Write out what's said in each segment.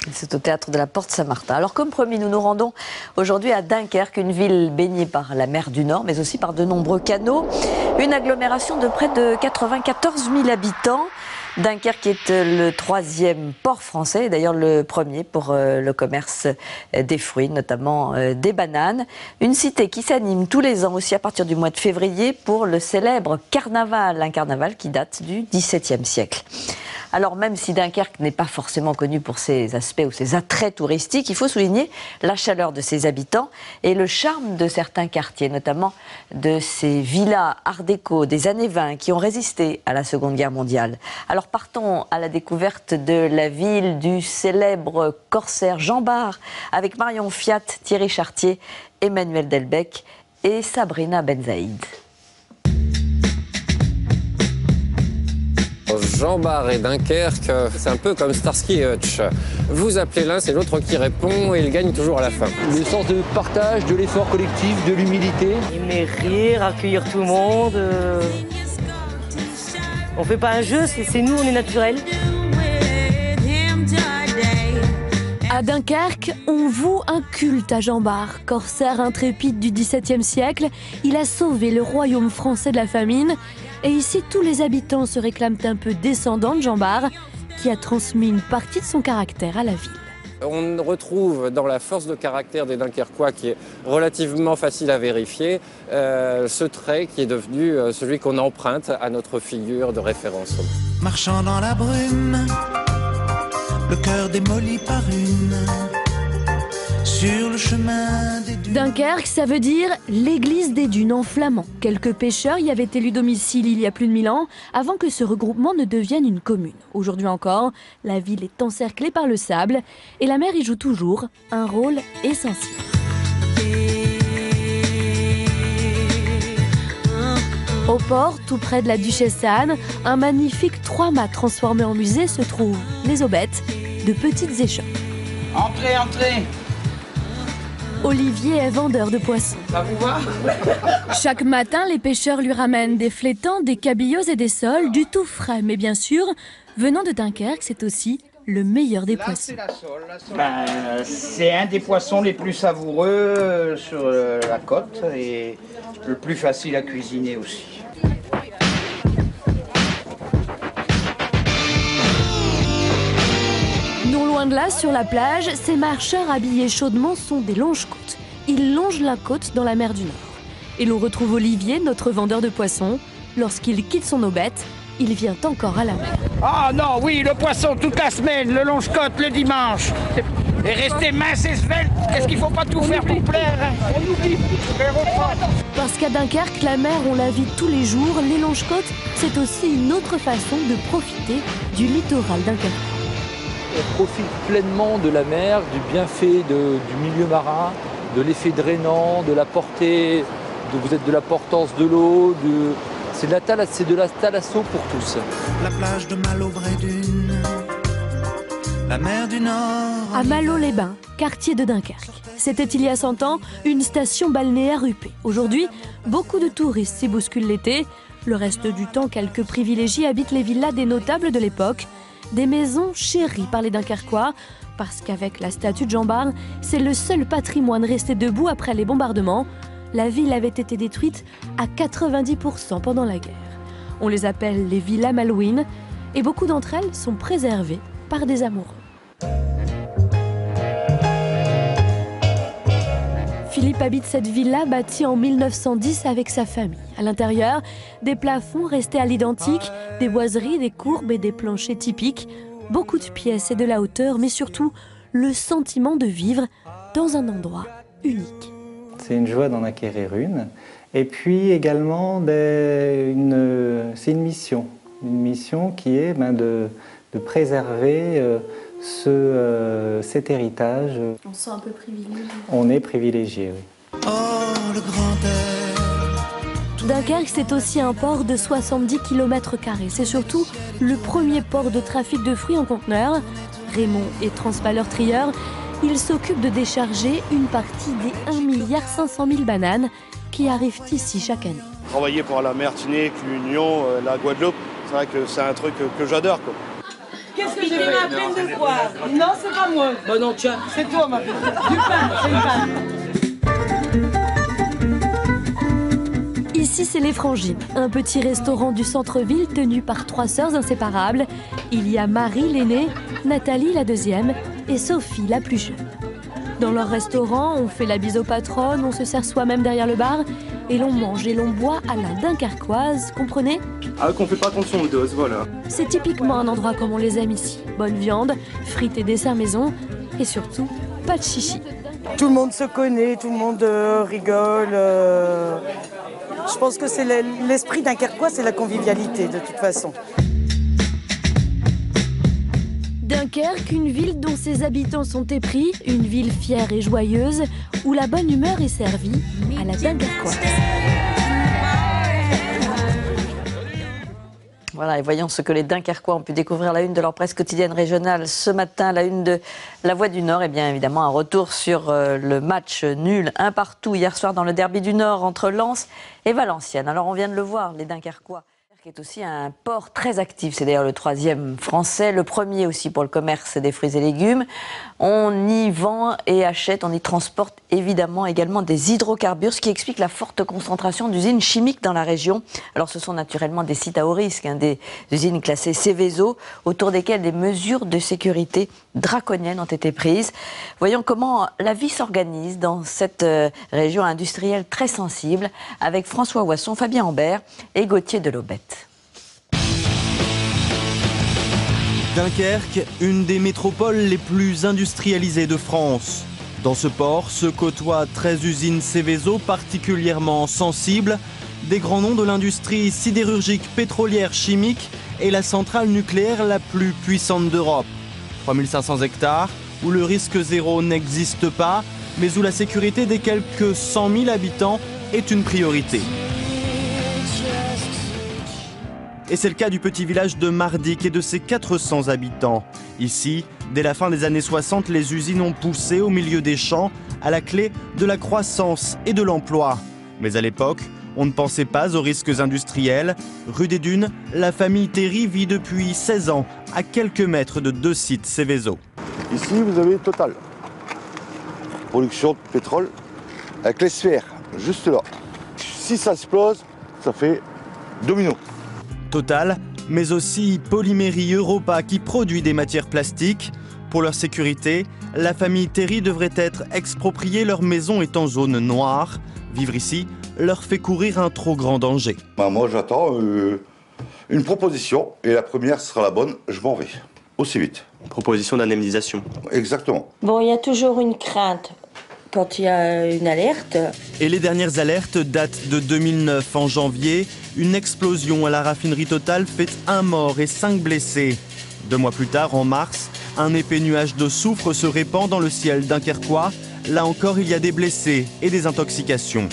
C'est au théâtre de la Porte Saint-Martin. Alors comme promis, nous nous rendons aujourd'hui à Dunkerque, une ville baignée par la mer du Nord, mais aussi par de nombreux canaux. Une agglomération de près de 94 000 habitants. Dunkerque est le 3e port français, et d'ailleurs le premier pour le commerce des fruits, notamment des bananes. Une cité qui s'anime tous les ans, aussi à partir du mois de février, pour le célèbre carnaval, un carnaval qui date du XVIIe siècle. Alors même si Dunkerque n'est pas forcément connu pour ses aspects ou ses attraits touristiques, il faut souligner la chaleur de ses habitants et le charme de certains quartiers, notamment de ces villas art déco des années 20 qui ont résisté à la Seconde Guerre mondiale. Alors partons à la découverte de la ville du célèbre corsaire Jean Bart avec Marion Fiat, Thierry Chartier, Emmanuel Delbecq et Sabrina Benzaïd. Jean Bart et Dunkerque, c'est un peu comme Starsky et Hutch. Vous appelez l'un, c'est l'autre qui répond et il gagne toujours à la fin. Le sens de partage, de l'effort collectif, de l'humilité. Aimer rire, accueillir tout le monde. On fait pas un jeu, c'est nous, on est naturel. À Dunkerque, on voue un culte à Jean Bart. Corsaire intrépide du XVIIe siècle, il a sauvé le royaume français de la famine. Et ici, tous les habitants se réclament un peu descendants de Jean Bart, qui a transmis une partie de son caractère à la ville. On retrouve dans la force de caractère des Dunkerquois, qui est relativement facile à vérifier, ce trait qui est devenu celui qu'on emprunte à notre figure de référence. Marchant dans la brume, le cœur démoli par une, sur le chemin des dunes. Dunkerque, ça veut dire l'église des dunes en flamand. Quelques pêcheurs y avaient élu domicile il y a plus de 1000 ans, avant que ce regroupement ne devienne une commune. Aujourd'hui encore, la ville est encerclée par le sable et la mer y joue toujours un rôle essentiel. Au port, tout près de la Duchesse Anne, un magnifique 3 mâts transformé en musée se trouvent les aubettes, de petites échoppes. Entrez, entrez. Olivier est vendeur de poissons. Ça vous va? Chaque matin, les pêcheurs lui ramènent des flétans, des cabillaud et des sols, du tout frais. Mais bien sûr, venant de Dunkerque, c'est aussi le meilleur des poissons. C'est un des poissons les plus savoureux sur la côte et le plus facile à cuisiner aussi. Non loin de là, sur la plage, ces marcheurs habillés chaudement sont des longe-côtes. Ils longent la côte dans la mer du Nord. Et l'on retrouve Olivier, notre vendeur de poissons. Lorsqu'il quitte son aubette, il vient encore à la mer. Ah non, oui, le poisson toute la semaine, le longe-côte le dimanche. Et rester mince et svelte, est-ce qu'il ne faut pas tout faire pour plaire, hein? On oublie. Parce qu'à Dunkerque, la mer, on la vit tous les jours. Les longe-côtes, c'est aussi une autre façon de profiter du littoral dunkerquois. On profite pleinement de la mer, du bienfait du milieu marin, de l'effet drainant, de la portée, vous êtes de la portance de l'eau, c'est de la thalasso pour tous. La plage de Malo-Brédune, la mer du Nord. À Malo-les-Bains, quartier de Dunkerque. C'était il y a 100 ans une station balnéaire huppée. Aujourd'hui, beaucoup de touristes s'y bousculent l'été. Le reste du temps, quelques privilégiés habitent les villas des notables de l'époque. Des maisons chéries par les Dunkerquois, parce qu'avec la statue de Jean Bart, c'est le seul patrimoine resté debout après les bombardements. La ville avait été détruite à 90% pendant la guerre. On les appelle les villas malouines, et beaucoup d'entre elles sont préservées par des amoureux. Philippe habite cette villa bâtie en 1910 avec sa famille. À l'intérieur, des plafonds restés à l'identique, des boiseries, des courbes et des planchers typiques. Beaucoup de pièces et de la hauteur, mais surtout le sentiment de vivre dans un endroit unique. C'est une joie d'en acquérir une. Et puis également, c'est une mission qui est de préserver cet héritage. On se sent un peu privilégié. On est privilégié, oui. Oh, le grand air. Dunkerque, c'est aussi un port de 70 km². C'est surtout le premier port de trafic de fruits en conteneur. Raymond est transpaleur trieur. Il s'occupe de décharger une partie des 1,5 milliard bananes qui arrivent ici chaque année. Travailler pour la Martinique, l'Union, la Guadeloupe, c'est vrai que c'est un truc que j'adore, quoi. Qu'est-ce que j'ai fait? Ma peine de poire. Non, c'est pas moi. Bah non, tiens. C'est toi, ma peine. Du pain, c'est le pain. Ici, c'est les Frangines, un petit restaurant du centre-ville tenu par 3 sœurs inséparables. Il y a Marie, l'aînée, Nathalie, la deuxième, et Sophie, la plus jeune. Dans leur restaurant, on fait la bise aux patronnes, on se sert soi-même derrière le bar, et l'on mange et l'on boit à la dunkerquoise, comprenez? Ah, qu'on fait pas attention aux doses, voilà. C'est typiquement un endroit comme on les aime ici. Bonne viande, frites et desserts maison, et surtout, pas de chichi. Tout le monde se connaît, tout le monde rigole. Je pense que c'est l'esprit dunkerquois, c'est la convivialité de toute façon. Dunkerque, une ville dont ses habitants sont épris, une ville fière et joyeuse, où la bonne humeur est servie à la dunkerquoise. Voilà, et voyons ce que les Dunkerquois ont pu découvrir à la une de leur presse quotidienne régionale ce matin. La une de La Voix du Nord, et bien évidemment un retour sur le match nul, 1-1 hier soir dans le derby du Nord entre Lens et Valenciennes. Alors on vient de le voir, les Dunkerquois, qui est aussi un port très actif. C'est d'ailleurs le 3e français, le premier aussi pour le commerce des fruits et légumes. On y vend et achète, on y transporte évidemment également des hydrocarbures, ce qui explique la forte concentration d'usines chimiques dans la région. Alors ce sont naturellement des sites à haut risque, des usines classées Seveso, autour desquelles des mesures de sécurité draconiennes ont été prises. Voyons comment la vie s'organise dans cette région industrielle très sensible, avec François Oisson, Fabien Ambert et Gauthier Delobette. Dunkerque, une des métropoles les plus industrialisées de France. Dans ce port se côtoient 13 usines Seveso particulièrement sensibles, des grands noms de l'industrie sidérurgique, pétrolière, chimique et la centrale nucléaire la plus puissante d'Europe. 3500 hectares, où le risque zéro n'existe pas, mais où la sécurité des quelques 100 000 habitants est une priorité. Et c'est le cas du petit village de Mardic et de ses 400 habitants. Ici, dès la fin des années 60, les usines ont poussé au milieu des champs, à la clé de la croissance et de l'emploi. Mais à l'époque, on ne pensait pas aux risques industriels. Rue des Dunes, la famille Théry vit depuis 16 ans, à quelques mètres de 2 sites Seveso. Ici, vous avez Total. Production de pétrole avec les sphères, juste là. Si ça explose, ça fait domino. Total, mais aussi Polymérie Europa qui produit des matières plastiques. Pour leur sécurité, la famille Théry devrait être expropriée, leur maison est en zone noire. Vivre ici leur fait courir un trop grand danger. Moi j'attends une proposition et la première sera la bonne, je m'en vais. Aussi vite. Proposition d'indemnisation. Exactement. Bon, il y a toujours une crainte quand il y a une alerte. Et les dernières alertes datent de 2009. En janvier, une explosion à la raffinerie Total fait 1 mort et 5 blessés. 2 mois plus tard, en mars, un épais nuage de soufre se répand dans le ciel dunkerquois. Là encore, il y a des blessés et des intoxications.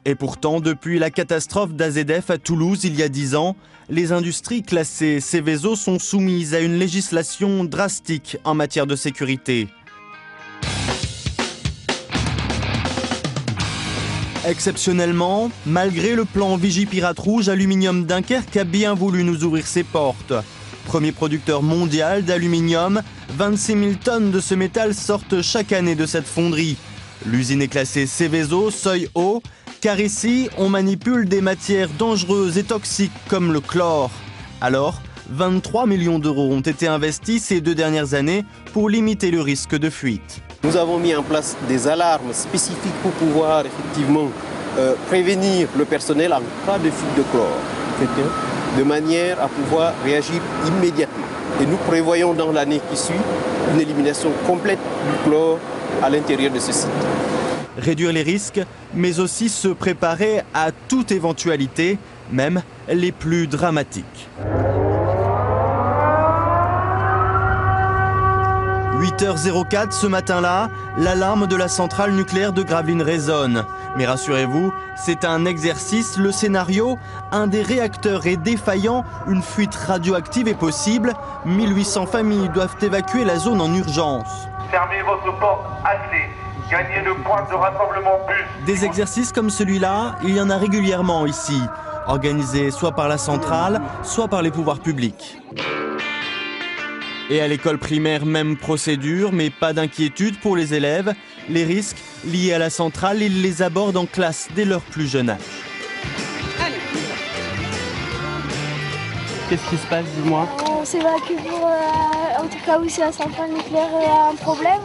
Et pourtant, depuis la catastrophe d'AZF à Toulouse il y a 10 ans, les industries classées Seveso sont soumises à une législation drastique en matière de sécurité. Exceptionnellement, malgré le plan Vigipirate Rouge, Aluminium Dunkerque a bien voulu nous ouvrir ses portes. Premier producteur mondial d'aluminium, 26 000 tonnes de ce métal sortent chaque année de cette fonderie. L'usine est classée Seveso, seuil haut, car ici, on manipule des matières dangereuses et toxiques comme le chlore. Alors, 23 millions d'euros ont été investis ces 2 dernières années pour limiter le risque de fuite. Nous avons mis en place des alarmes spécifiques pour pouvoir effectivement prévenir le personnel en cas de fuite de chlore, de manière à pouvoir réagir immédiatement. Et nous prévoyons dans l'année qui suit une élimination complète du chlore à l'intérieur de ce site. Réduire les risques, mais aussi se préparer à toute éventualité, même les plus dramatiques. 8h04 ce matin-là, l'alarme de la centrale nucléaire de Gravelines résonne. Mais rassurez-vous, c'est un exercice, le scénario, un des réacteurs est défaillant, une fuite radioactive est possible, 1800 familles doivent évacuer la zone en urgence. Fermez votre porte à clé, gagnez le point de rassemblement bus. Des exercices comme celui-là, il y en a régulièrement ici. organisée soit par la centrale, soit par les pouvoirs publics. Et à l'école primaire, même procédure, mais pas d'inquiétude pour les élèves. Les risques liés à la centrale, ils les abordent en classe dès leur plus jeune âge. Qu'est-ce qui se passe, dis-moi? On s'évacue pour, en tout cas, où si la centrale nucléaire a un problème.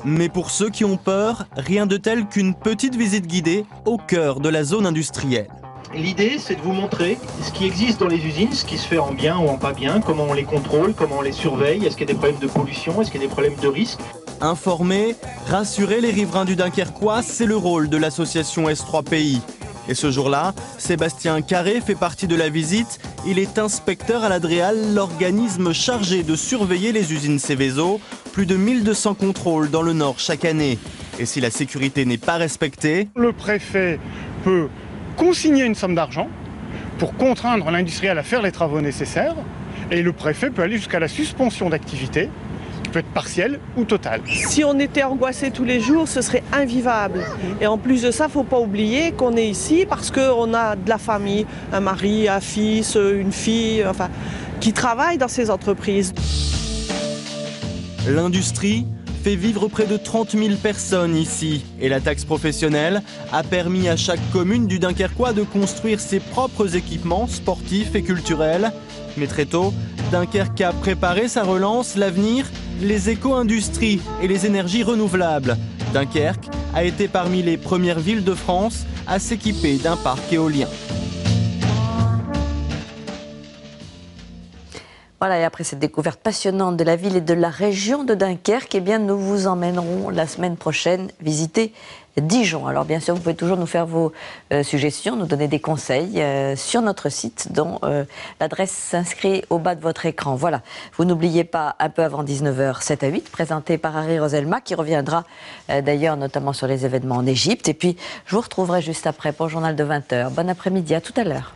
Mais pour ceux qui ont peur, rien de tel qu'une petite visite guidée au cœur de la zone industrielle. L'idée, c'est de vous montrer ce qui existe dans les usines, ce qui se fait en bien ou en pas bien, comment on les contrôle, comment on les surveille, est-ce qu'il y a des problèmes de pollution, est-ce qu'il y a des problèmes de risque. Informer, rassurer les riverains du Dunkerquois, c'est le rôle de l'association S3 Pays. Et ce jour-là, Sébastien Carré fait partie de la visite. Il est inspecteur à l'Adréal, l'organisme chargé de surveiller les usines Seveso. Plus de 1200 contrôles dans le Nord chaque année. Et si la sécurité n'est pas respectée, le préfet peut consigner une somme d'argent pour contraindre l'industriel à faire les travaux nécessaires. Et le préfet peut aller jusqu'à la suspension d'activité, qui peut être partielle ou totale. Si on était angoissé tous les jours, ce serait invivable. Et en plus de ça, il ne faut pas oublier qu'on est ici parce qu'on a de la famille, un mari, un fils, une fille, enfin, qui travaillent dans ces entreprises. L'industrie fait vivre près de 30 000 personnes ici. Et la taxe professionnelle a permis à chaque commune du Dunkerquois de construire ses propres équipements sportifs et culturels. Mais très tôt, Dunkerque a préparé sa relance, l'avenir, les éco-industries et les énergies renouvelables. Dunkerque a été parmi les premières villes de France à s'équiper d'un parc éolien. Voilà, et après cette découverte passionnante de la ville et de la région de Dunkerque, eh bien, nous vous emmènerons la semaine prochaine visiter Dijon. Alors bien sûr, vous pouvez toujours nous faire vos suggestions, nous donner des conseils sur notre site dont l'adresse s'inscrit au bas de votre écran. Voilà, vous n'oubliez pas, un peu avant 19h, 7 à 8, présenté par Harry Roselma, qui reviendra d'ailleurs notamment sur les événements en Égypte. Et puis, je vous retrouverai juste après pour le journal de 20h. Bon après-midi, à tout à l'heure.